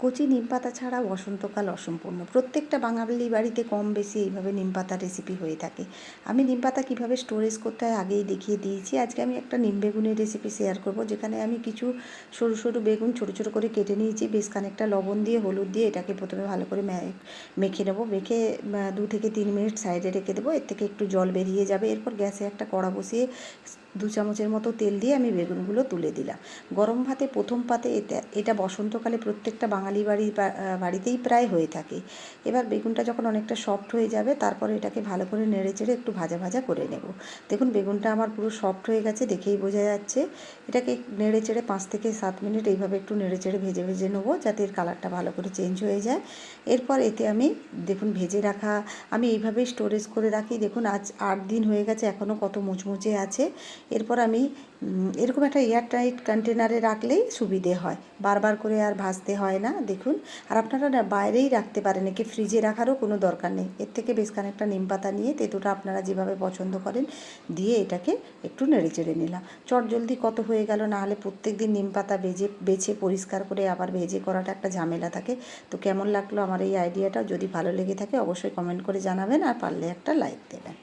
কচি নিমপাতা ছাড়া বসন্তকাল অসম্পূর্ণ। প্রত্যেকটা বাঙালি বাড়িতে কম বেশি এইভাবে নিমপাতা রেসিপি হয়ে থাকে। আমি নিমপাতা কীভাবে স্টোরেজ করতে হয় আগেই দেখিয়ে দিয়েছি। আজকে আমি একটা নিম বেগুনের রেসিপি শেয়ার করব, যেখানে আমি কিছু সরু সরু বেগুন ছোটো ছোটো করে কেটে নিয়েছি। বেশ খানিকটা লবণ দিয়ে হলুদ দিয়ে এটাকে প্রথমে ভালো করে মেখে নেবো। মেখে 2 থেকে 3 মিনিট সাইডে রেখে দেবো। এর থেকে একটু জল বেরিয়ে যাবে। এরপর গ্যাসে একটা কড়া বসিয়ে 2 চামচের মতো তেল দিয়ে আমি বেগুনগুলো তুলে দিলাম। গরম ভাতে প্রথম পাতে এটা বসন্তকালে প্রত্যেকটা বাঙালি বাড়িতেই প্রায় হয়ে থাকে। এবার বেগুনটা যখন অনেকটা সফট হয়ে যাবে, তারপরে এটাকে ভালো করে নেড়ে চেড়ে একটু ভাজা ভাজা করে নেব। দেখুন বেগুনটা আমার পুরো সফট হয়ে গেছে, দেখেই বোঝা যাচ্ছে। এটাকে নেড়ে চেড়ে 5 থেকে 7 মিনিট এইভাবে একটু নেড়ে চেড়ে ভেজে ভেজে নেবো, যাতে এর কালারটা ভালো করে চেঞ্জ হয়ে যায়। এরপর এতে আমি দেখুন ভেজে রাখা, আমি এইভাবেই স্টোরেজ করে রাখি। দেখুন আজ 8 দিন হয়ে গেছে, এখনও কত মুচমুচে আছে। এরপর আমি এরকম একটা এয়ারটাইট কন্টেনারে রাখলেই সুবিধে হয়, বারবার করে আর ভাজতে হয় না। দেখুন, আর আপনারা না বাইরেই রাখতে পারেন, একে ফ্রিজে রাখারও কোনো দরকার নেই। এর থেকে বেশ খানিকটা নিম পাতা নিয়ে তেঁতুটা আপনারা যেভাবে পছন্দ করেন দিয়ে এটাকে একটু নেড়ে চেড়ে নিলাম। চটজলদি কত হয়ে গেল, না হলে প্রত্যেক দিন নিম পাতা বেছে পরিষ্কার করে আবার ভেজে করাটা একটা ঝামেলা থাকে। তো কেমন লাগলো আমার এই আইডিয়াটা? যদি ভালো লেগে থাকে অবশ্যই কমেন্ট করে জানাবেন, আর পারলে একটা লাইক দেবেন।